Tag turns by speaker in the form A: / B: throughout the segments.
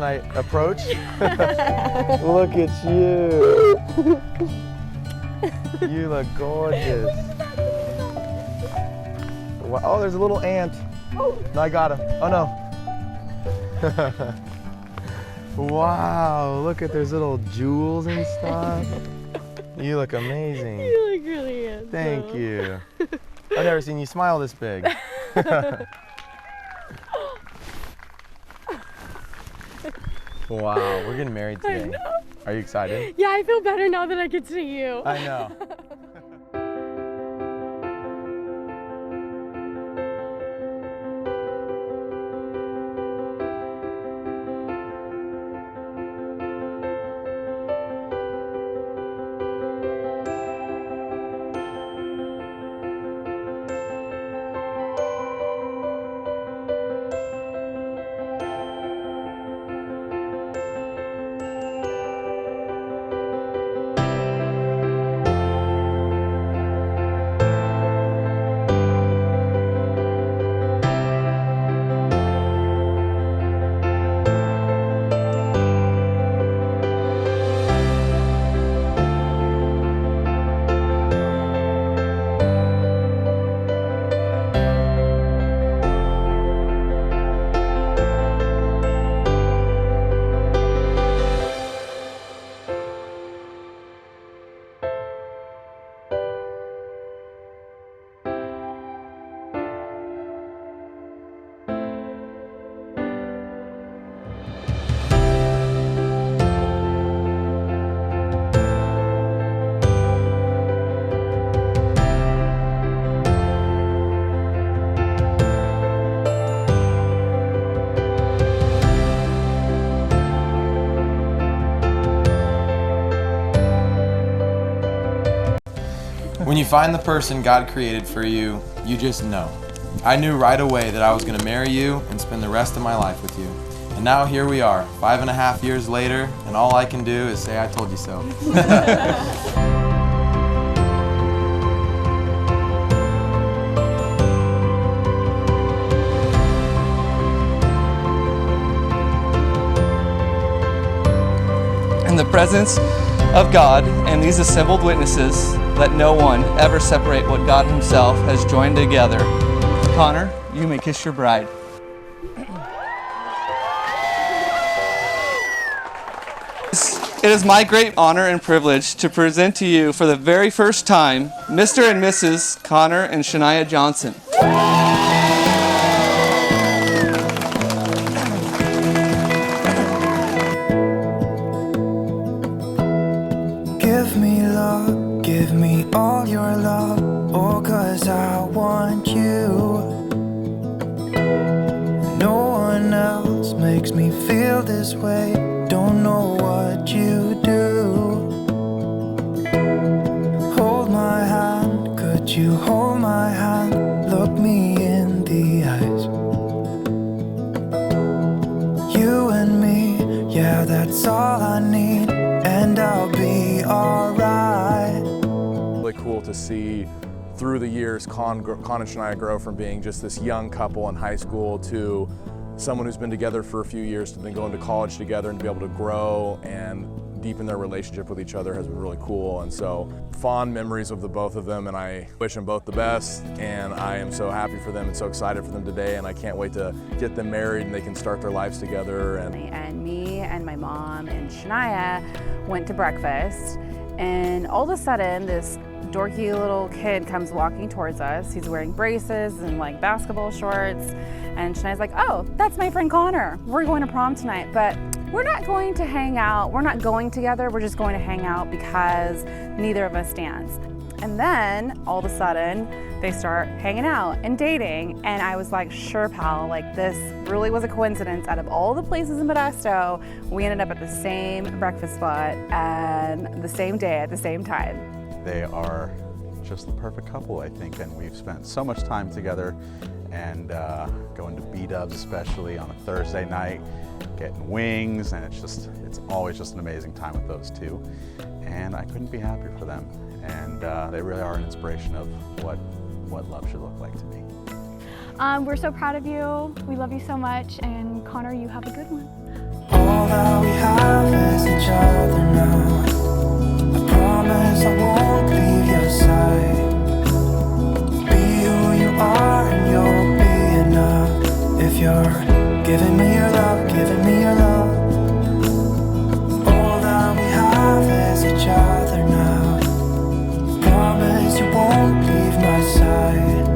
A: I approach? Look at you. You look gorgeous. Wow. Oh, there's a little ant. No, I got him. Oh no. Wow, look at there's little jewels and stuff. You look amazing.
B: You look really handsome.
A: Thank you. I've never seen you smile this big. Wow, we're getting married today.
B: I know.
A: Are you excited?
B: Yeah, I feel better now that I can see you.
A: I know. When you find the person God created for you, you just know. I knew right away that I was going to marry you and spend the rest of my life with you. And now here we are, 5.5 years later, and all I can do is say I told you so.
C: In the presence of God and these assembled witnesses, let no one ever separate what God Himself has joined together. Connor, you may kiss your bride. It is my great honor and privilege to present to you for the very first time, Mr. and Mrs. Conner and Shania Johnson.
D: Give me love, give me all your love, oh, 'cause I want you. No one else makes me feel this way, don't know what you do. Hold my hand, could you hold my hand, look me in the eyes. You and me, yeah, that's all I need, and I'll be alright.
E: Really cool to see through the years Con and Shania grow from being just this young couple in high school to someone who's been together for a few years, to been going to college together, and to be able to grow and deepen their relationship with each other has been really cool. And so fond memories of the both of them, and I wish them both the best, and I am so happy for them and so excited for them today, and I can't wait to get them married and they can start their lives together.
F: And me and my mom and Shania went to breakfast, and all of a sudden this dorky little kid comes walking towards us. He's wearing braces and like basketball shorts, and Shania's like, oh, that's my friend Connor. We're going to prom tonight, but we're not going to hang out. We're not going together. We're just going to hang out because neither of us dance. And then all of a sudden they start hanging out and dating, and I was like, sure pal, like this really was a coincidence. Out of all the places in Modesto, we ended up at the same breakfast spot and the same day at the same time.
G: They are just the perfect couple, I think, and we've spent so much time together, and going to B-dubs, especially on a Thursday night, getting wings, and it's always just an amazing time with those two, and I couldn't be happier for them, and they really are an inspiration of what love should look like to me.
H: We're so proud of you. We love you so much, and Connor, you have a good one.
D: All that we have is each other now. I promise I won't leave your side. Be who you are and you'll be enough. If you're giving me your love, giving me your love. All that we have is each other now. Promise you won't leave my side.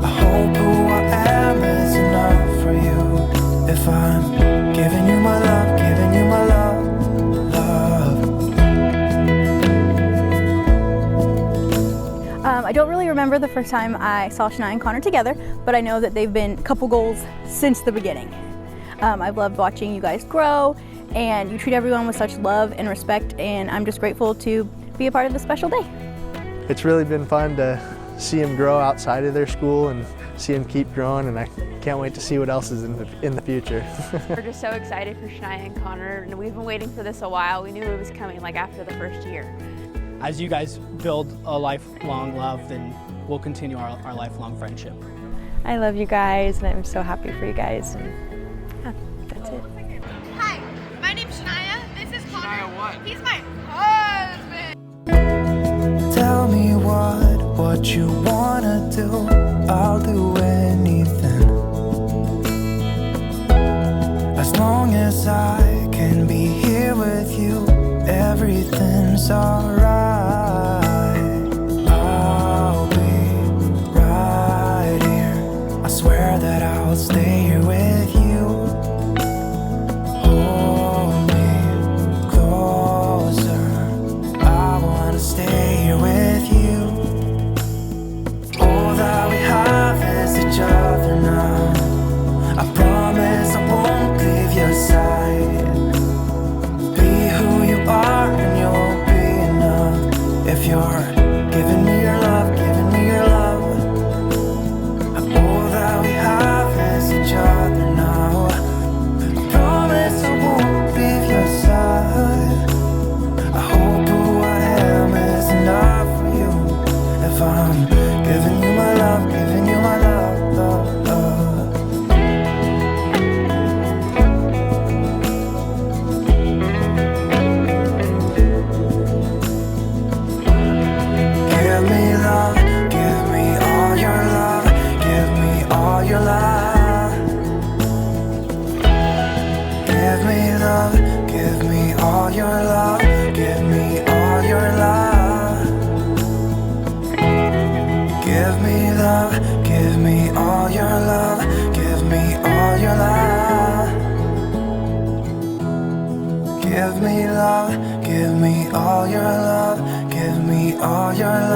D: I hope who I am is enough for you. If I'm giving you my love, giving you my love,
H: I don't really remember the first time I saw Shania and Conner together, but I know that they've been couple goals since the beginning. I've loved watching you guys grow, and you treat everyone with such love and respect, and I'm just grateful to be a part of this special day.
I: It's really been fun to see them grow outside of their school and see them keep growing, and I can't wait to see what else is in the future.
J: We're just so excited for Shania and Conner, and we've been waiting for this a while. We knew it was coming like after the first year.
K: As you guys build a lifelong love, then we'll continue our lifelong friendship.
B: I love you guys, and I'm so happy for you guys. And yeah, that's it.
L: Hi, my name's Shania. This is Conner.
C: Shania what?
L: He's my husband.
D: tell me what you wanna do. I'll do anything, as long as I can be here with you. Everything's alright. I'll be right here. I swear that I'll stay here with you. Hold me closer. I wanna stay here with you. All that we have is each other now. I promise I won't leave your side. Be who you are and you'll be enough. If you're giving me your love, giving me your love. All that we have is each other now. I promise I won't leave your side. I hope who I am is enough for you. If I'm giving you my love, giving you my love, love, love. Give me love, give me all your love, give me all your love. Give me love, give me all your love, give me all your love. Give me love, give me all your love, give me all your love. Give me love, give me all your love, give me all your love.